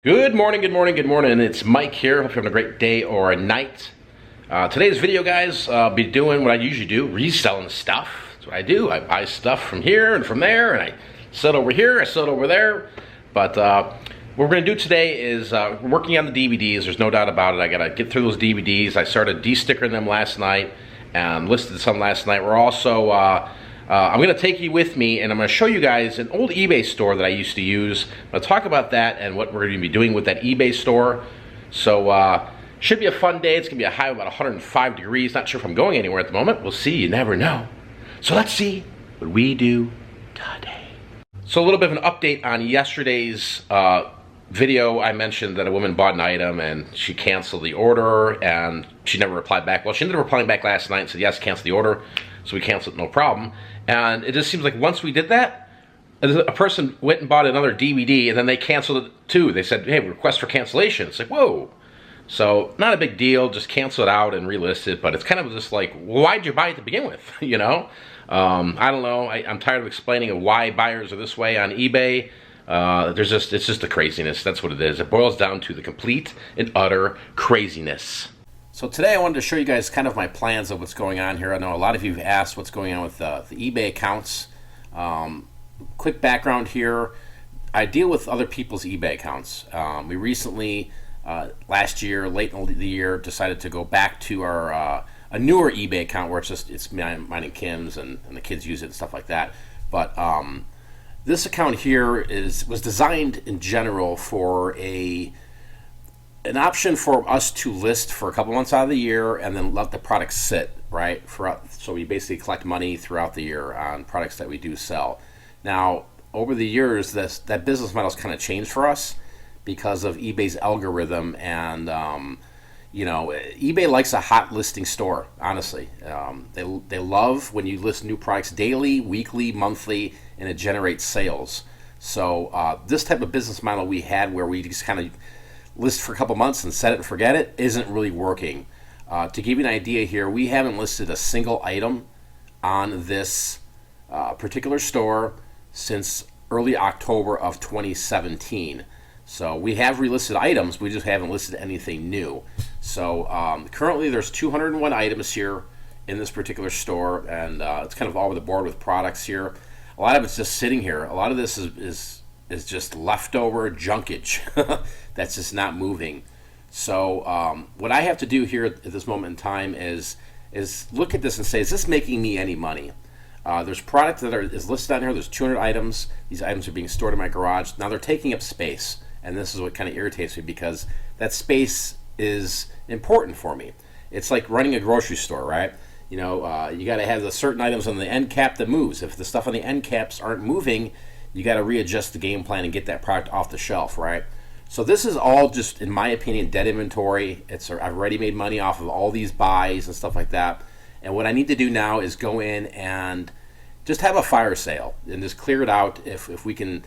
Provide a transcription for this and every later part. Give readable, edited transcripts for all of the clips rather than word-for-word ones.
Good morning, good morning, good morning. It's Mike here. Hope you're having a great day or a night. Today's video, guys, I'll be doing what I usually do, reselling stuff. That's what I do. I buy stuff from here and from there, and I sell it over here, I sell it over there. But what we're going to do today is working on the DVDs. There's no doubt about it. I got to get through those DVDs. I started de-stickering them last night and listed some last night. We're also I'm going to take you with me, and I'm going to show you guys an old eBay store that I used to use. I'm going to talk about that and what we're going to be doing with that eBay store. So should be a fun day. It's going to be a high of about 105 degrees. Not sure if I'm going anywhere at the moment. We'll see. You never know. So let's see what we do today. So a little bit of an update on yesterday's video. I mentioned that a woman bought an item and she canceled the order, and she never replied back. Well, she ended up replying back last night and said, yes, cancel the order. So we canceled it, no problem. And it just seems like once we did that, a person went and bought another DVD, and then they canceled it too. They said, hey, request for cancellation. It's like, whoa. So not a big deal, just cancel it out and relist it. But it's kind of just like, well, why'd you buy it to begin with? You know? I don't know. I'm tired of explaining why buyers are this way on eBay. It's just the craziness. That's what it is. It boils down to the complete and utter craziness. So today I wanted to show you guys kind of my plans of what's going on here. I know a lot of you have asked what's going on with the eBay accounts. Quick background here. I deal with other people's eBay accounts. We recently, last year, late in the year, decided to go back to our a newer eBay account where it's mine and Kim's, and the kids use it and stuff like that. But this account here was designed in general for an option for us to list for a couple months out of the year and then let the product sit, right? So we basically collect money throughout the year on products that we do sell. Now, over the years, that business model's kind of changed for us because of eBay's algorithm, and eBay likes a hot listing store, honestly. They love when you list new products daily, weekly, monthly, and it generates sales. So this type of business model we had, where we just kind of list for a couple months and set it and forget it, isn't really working. To give you an idea here, we haven't listed a single item on this particular store since early October of 2017. So we have relisted items, we just haven't listed anything new. So currently there's 201 items here in this particular store, and it's kind of all over the board with products here. A lot of it's just sitting here. A lot of this is just leftover junkage that's just not moving. So what I have to do here at this moment in time is look at this and say, is this making me any money? There's product that is listed on here. There's 200 items. These items are being stored in my garage. Now they're taking up space, and this is what kind of irritates me, because that space is important for me. It's like running a grocery store, right? You got to have the certain items on the end cap that moves. If the stuff on the end caps aren't moving, you got to readjust the game plan and get that product off the shelf, right? So this is all just, in my opinion, dead inventory. I've already made money off of all these buys and stuff like that. And what I need to do now is go in and just have a fire sale and just clear it out. If we can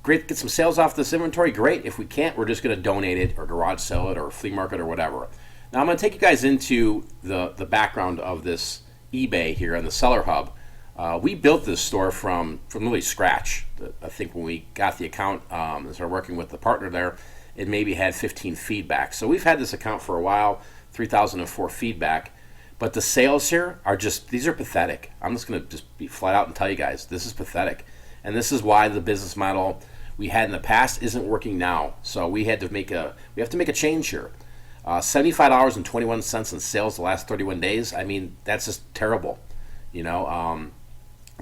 get some sales off this inventory, great. If we can't, we're just going to donate it or garage sell it or flea market or whatever. Now I'm going to take you guys into the background of this eBay here on the Seller Hub. We built this store from really scratch. I think when we got the account and started working with the partner there, it maybe had 15 feedback. So we've had this account for a while, 3,004 feedback. But the sales here these are pathetic. I'm just going to just be flat out and tell you guys, this is pathetic. And this is why the business model we had in the past isn't working now. So we have to make a change here. $75.21 in sales the last 31 days. I mean, that's just terrible.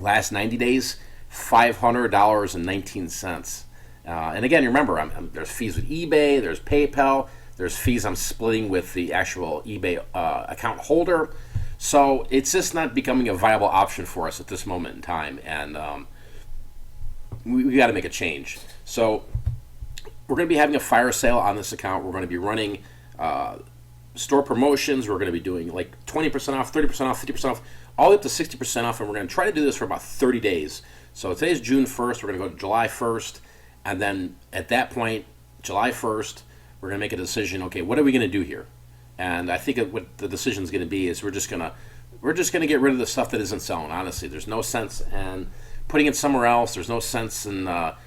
Last 90 days, $500.19. And again, remember, there's fees with eBay, there's PayPal, there's fees I'm splitting with the actual eBay account holder. So it's just not becoming a viable option for us at this moment in time. And we got to make a change. So we're going to be having a fire sale on this account. We're going to be running store promotions. We're going to be doing like 20% off, 30% off, 50% off, all the way up to 60% off, and we're going to try to do this for about 30 days. So today's June 1st, we're going to go to July 1st, and then at that point, July 1st, we're going to make a decision, okay, what are we going to do here? And I think what the decision is going to be is we're just going to get rid of the stuff that isn't selling, honestly. There's no sense in putting it somewhere else. There's no sense in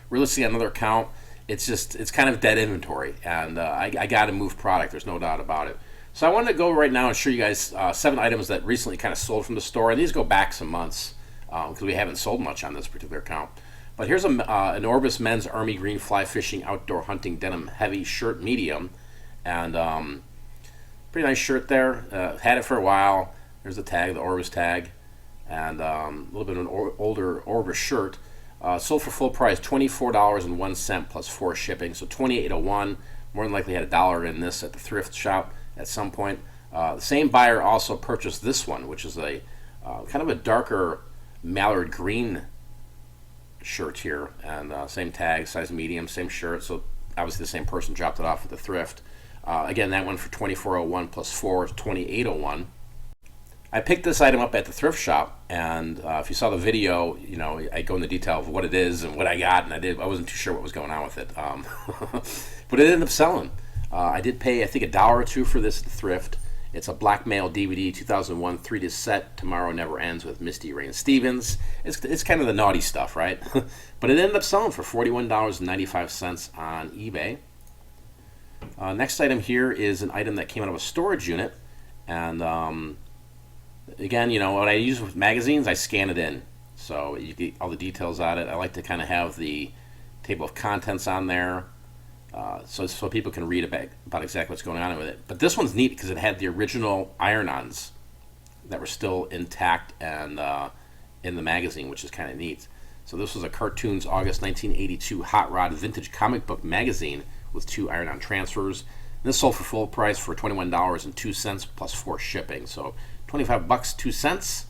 relisting another account. it's kind of dead inventory, and I got to move product. There's no doubt about it. So I wanted to go right now and show you guys 7 items that recently kind of sold from the store, and these go back some months because we haven't sold much on this particular account. But here's an Orbis Men's Army Green Fly Fishing Outdoor Hunting Denim Heavy Shirt Medium, and pretty nice shirt there. Had it for a while. There's the tag, the Orbis tag, and a little bit of an older Orbis shirt. Sold for full price, $24.01 plus 4 shipping, so $28.01. More than likely had $1 in this at the thrift shop at some point. The same buyer also purchased this one, which is a kind of a darker mallard green shirt here, and same tag, size medium, same shirt. So obviously the same person dropped it off at the thrift. Again, that one for $24.01 plus 4 is $28.01. I picked this item up at the thrift shop, and if you saw the video, you know, I go into detail of what it is and what I got, and I wasn't too sure what was going on with it. But it ended up selling. I did pay, I think, $1 or $2 for this at the thrift. It's a blackmail DVD, 2001 3-disc set, Tomorrow Never Ends with Misty Rain Stevens. It's kind of the naughty stuff, right? But it ended up selling for $41.95 on eBay. Next item here is an item that came out of a storage unit, and again, you know, what I use with magazines, I scan it in, so you get all the details on it. I like to kind of have the table of contents on there, so people can read about exactly what's going on with it. But this one's neat because it had the original iron-ons that were still intact and in the magazine, which is kind of neat. So this was a Cartoons August 1982 Hot Rod Vintage Comic Book Magazine with 2 iron-on transfers. And this sold for full price for $21.02 plus 4 shipping. So $25, 2 cents.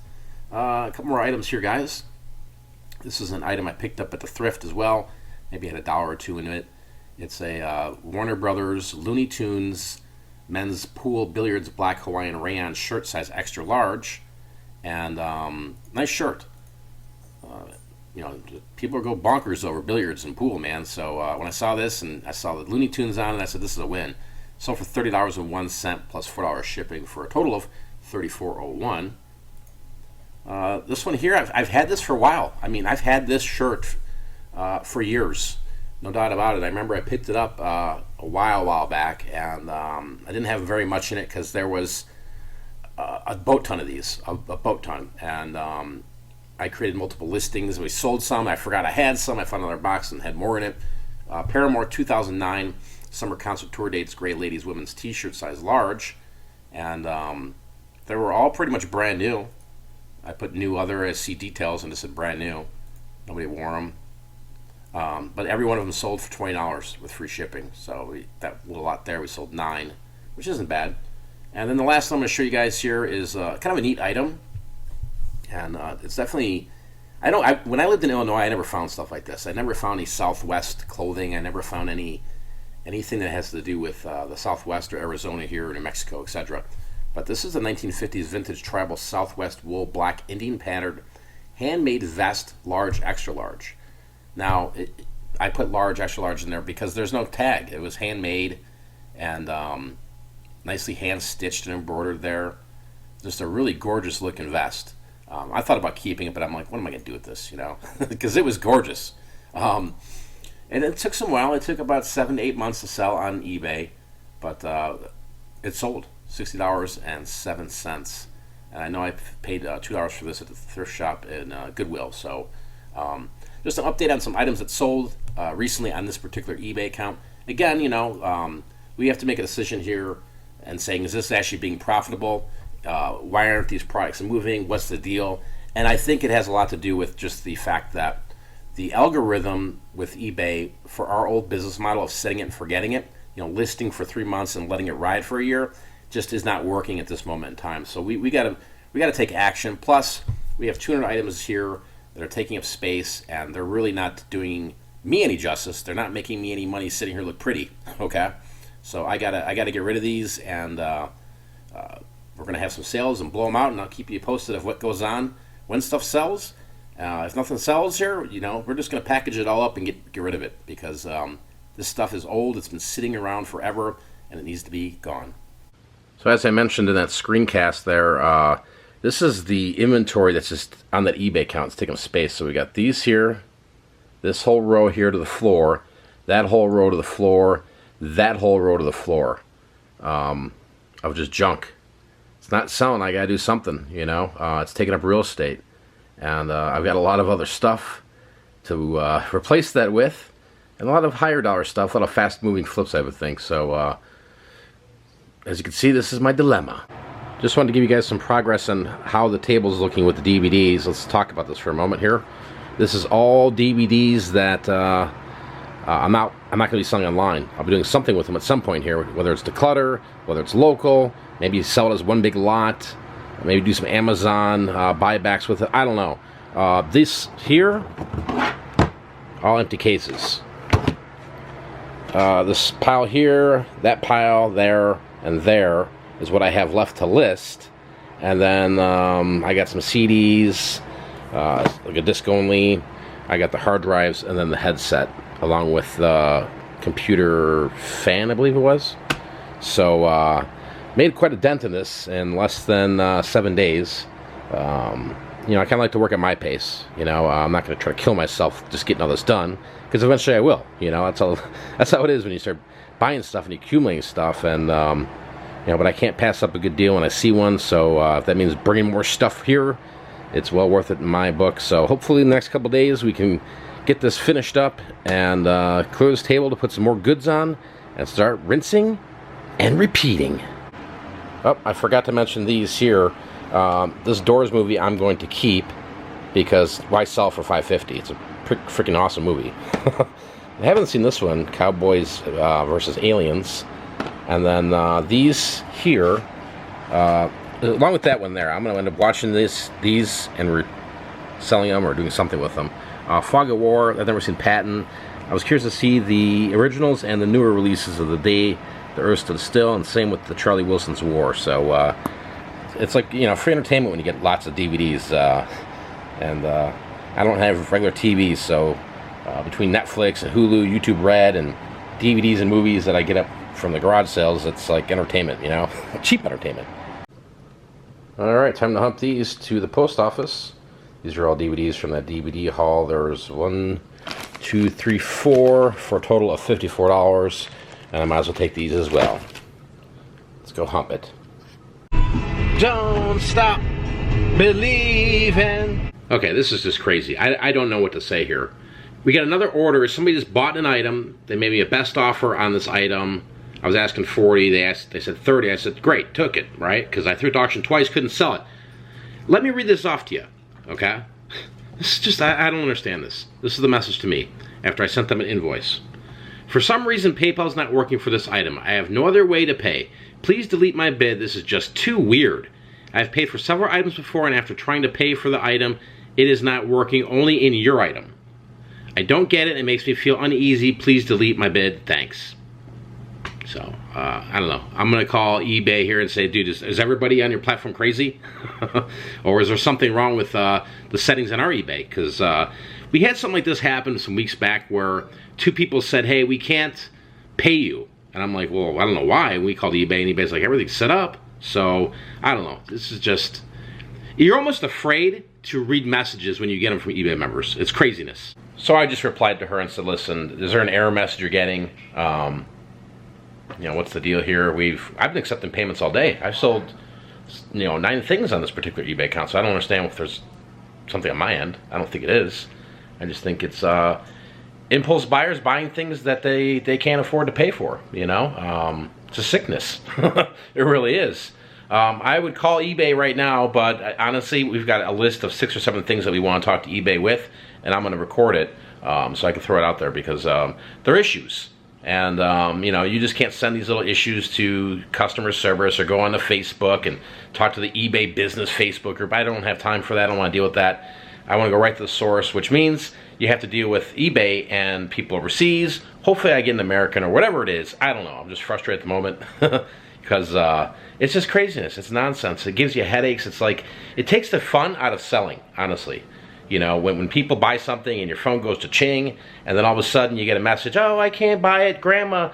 A couple more items here, guys. This is an item I picked up at the thrift as well. Maybe had $1 or $2 in it. It's a Warner Brothers Looney Tunes men's pool billiards black Hawaiian rayon shirt, size extra large, and nice shirt. You know, people go bonkers over billiards and pool, man. So when I saw this and I saw the Looney Tunes on it, I said this is a win. Sold for $30.01 plus $4 shipping for a total of $34.01. This one here, I've had this for a while. I mean, I've had this shirt for years, no doubt about it. I remember I picked it up a while back, and I didn't have very much in it because there was a boat ton of these, a boat ton, and I created multiple listings. We sold some. I forgot I had some. I found another box and had more in it. Paramore 2009 Summer Concert Tour Dates Gray Ladies Women's T-shirt, size large, and they were all pretty much brand new. I put new other SC details and it said brand new. Nobody wore them. But every one of them sold for $20 with free shipping. So that little lot there, we sold 9, which isn't bad. And then the last one I'm going to show you guys here is kind of a neat item. And it's definitely, when I lived in Illinois, I never found stuff like this. I never found any Southwest clothing. I never found anything that has to do with the Southwest or Arizona here or New Mexico, etc. But this is a 1950s vintage tribal Southwest wool black Indian patterned handmade vest, large, extra large. Now, I put large, extra large in there because there's no tag. It was handmade and nicely hand stitched and embroidered there. Just a really gorgeous looking vest. I thought about keeping it, but I'm like, what am I going to do with this, you know? Because it was gorgeous. And it took some while. It took about 7 to 8 months to sell on eBay, but it sold $60.07. And I know I paid $2 for this at the thrift shop in Goodwill. So just an update on some items that sold recently on this particular eBay account. Again, you know, we have to make a decision here and saying, is this actually being profitable? Why aren't these products moving? What's the deal? And I think it has a lot to do with just the fact that the algorithm with eBay for our old business model of setting it and forgetting it, you know, listing for 3 months and letting it ride for a year, just is not working at this moment in time. So we gotta take action. Plus, we have 200 items here that are taking up space, and they're really not doing me any justice. They're not making me any money sitting here look pretty. Okay, so I gotta get rid of these, and we're gonna have some sales and blow them out, and I'll keep you posted of what goes on when stuff sells. If nothing sells here, you know, we're just gonna package it all up and get rid of it because this stuff is old. It's been sitting around forever, and it needs to be gone. So as I mentioned in that screencast there, this is the inventory that's just on that eBay account. It's taking up space. So we got these here, this whole row here to the floor. that whole row to the floor, that whole row to the floor of just junk. It's not selling. I gotta do something, you know. It's taking up real estate, and I've got a lot of other stuff to replace that with, and a lot of higher dollar stuff, a lot of fast moving flips, I would think. So as you can see, this is my dilemma. Just wanted to give you guys some progress on how the table's looking with the DVDs. Let's talk about this for a moment here. This is all DVDs that I'm not going to be selling online. I'll be doing something with them at some point here, whether it's declutter, whether it's local, maybe sell it as one big lot, maybe do some Amazon buybacks with it. I don't know. This here, all empty cases. This pile here, that pile there, and there is what I have left to list. And then I got some CDs, like a disc only. I got the hard drives, and then the headset, along with the computer fan, I believe it was. So made quite a dent in this in less than 7 days. You know, I kind of like to work at my pace. You know, I'm not going to try to kill myself just getting all this done, because eventually I will. You know, that's how it is when you start buying stuff and accumulating stuff. And you know, but I can't pass up a good deal when I see one. So if that means bringing more stuff here, it's well worth it in my book. So hopefully in the next couple of days we can get this finished up and clear this table to put some more goods on and start rinsing and repeating. Oh, I forgot to mention these here. This Doors movie I'm going to keep, because why sell for $5.50? It's a freaking awesome movie. I haven't seen this one, Cowboys versus Aliens. And then these here, along with that one there, I'm going to end up watching these and selling them or doing something with them. Fog of War, I've never seen Patton. I was curious to see the originals and the newer releases of The Day the Earth Stood Still, and same with the Charlie Wilson's War. So it's like, you know, free entertainment when you get lots of DVDs. And I don't have regular TVs, so between Netflix and Hulu, YouTube Red, and DVDs and movies that I get up from the garage sales, it's like entertainment, you know, cheap entertainment. All right, time to hump these to the post office. These are all DVDs from that DVD haul. There's 1, 2, 3, 4 for a total of $54, and I might as well take these as well. Let's go hump it. Don't stop believing. Okay, this is just crazy. I don't know what to say here. We got another order. Somebody just bought an item. They made me a best offer on this item. I was asking 40. They said 30. I said, great, took it, right? Because I threw it to auction twice, couldn't sell it. Let me read this off to you, okay? This is just, I don't understand this. This is the message to me after I sent them an invoice. For some reason, PayPal's not working for this item. I have no other way to pay. Please delete my bid. This is just too weird. I've paid for several items before, and after trying to pay for the item, it is not working, only in your item. I don't get it. It makes me feel uneasy. Please delete my bid. Thanks. So, I don't know. I'm going to call eBay here and say, dude, is everybody on your platform crazy? Or is there something wrong with the settings on our eBay? Because we had something like this happen some weeks back where two people said, hey, we can't pay you. And I'm like, well, I don't know why. And we called eBay, and eBay's like, everything's set up. So, I don't know. This is just... You're almost afraid to read messages when you get them from eBay members. It's craziness. So I just replied to her and said, listen, is there an error message you're getting? You know, what's the deal here? I've been accepting payments all day. I've sold, you know, 9 things on this particular eBay account, so I don't understand if there's something on my end. I don't think it is. I just think it's impulse buyers buying things that they can't afford to pay for, you know? It's a sickness. It really is. I would call eBay right now, but honestly, we've got a list of 6 or 7 things that we want to talk to eBay with, and I'm going to record it so I can throw it out there, because they're issues. And, you know, you just can't send these little issues to customer service or go on to Facebook and talk to the eBay business Facebook group. I don't have time for that. I don't want to deal with that. I want to go right to the source, which means you have to deal with eBay and people overseas. Hopefully I get an American or whatever it is. I don't know. I'm just frustrated at the moment because it's just craziness. It's nonsense. It gives you headaches. It's like, it takes the fun out of selling, honestly. You know, when people buy something and your phone goes to ching, and then all of a sudden you get a message, oh, I can't buy it. Grandma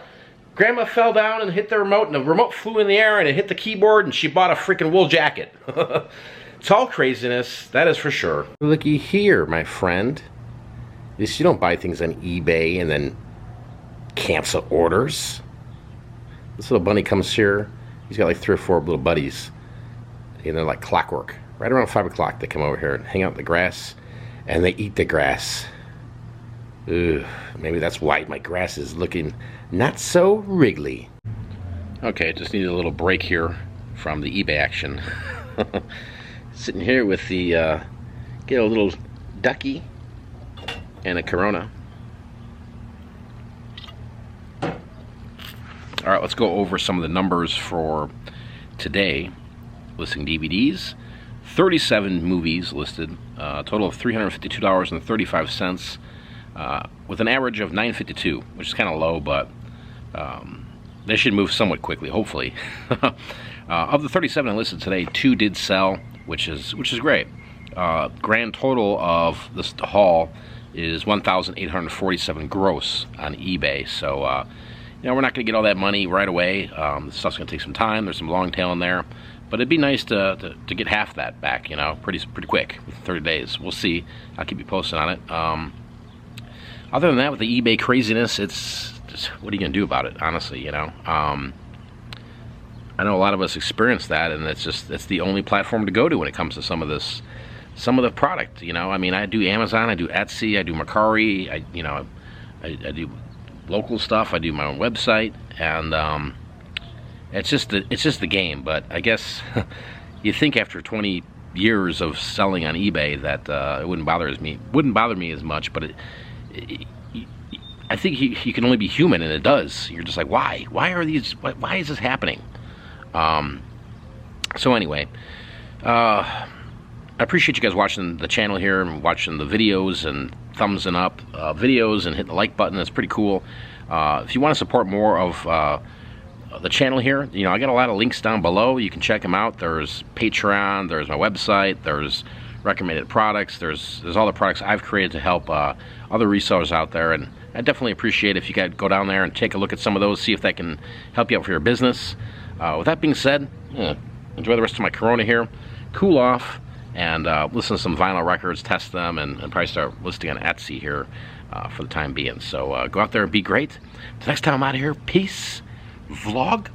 fell down and hit the remote, and the remote flew in the air, and it hit the keyboard, and she bought a freaking wool jacket. It's all craziness, that is for sure. Looky here, my friend. At least you don't buy things on eBay and then cancel orders. This little bunny comes here. He's got like 3 or 4 little buddies. And they're like clockwork. Right around 5 o'clock, they come over here and hang out in the grass, and they eat the grass. Ugh, maybe that's why my grass is looking not so wriggly. Okay, just needed a little break here from the eBay action. Sitting here with the, get a little ducky and a Corona. All right, let's go over some of the numbers for today. Listing DVDs, 37 movies listed, a total of $352.35, with an average of $9.52, which is kind of low, but they should move somewhat quickly, hopefully. Of the 37 listed today, 2 did sell, which is great. Grand total of this haul is $1,847 gross on eBay. So you know, we're not going to get all that money right away. This stuff's going to take some time. There's some long tail in there, but it'd be nice to get half that back. You know, pretty quick, 30 days. We'll see. I'll keep you posted on it. Other than that, with the eBay craziness, it's just, what are you going to do about it? Honestly, you know. I know a lot of us experience that, and it's the only platform to go to when it comes to some of the product. You know, I mean, I do Amazon, I do Etsy, I do Mercari, I do local stuff, I do my own website, and it's just the game. But I guess you think after 20 years of selling on eBay that it wouldn't bother me as much, but I think you can only be human, and it does. You're just like, why is this happening? So anyway, I appreciate you guys watching the channel here and watching the videos and thumbsing up videos and hitting the like button. That's pretty cool. If you want to support more of the channel here, you know, I got a lot of links down below. You can check them out. There's Patreon, there's my website, there's recommended products, there's all the products I've created to help other resellers out there, and I definitely appreciate if you guys go down there and take a look at some of those, see if that can help you out for your business. With that being said, enjoy the rest of my Corona here, cool off, and listen to some vinyl records, test them, and probably start listing on Etsy here for the time being. So go out there and be great. Till next time, I'm out of here. Peace. Vlog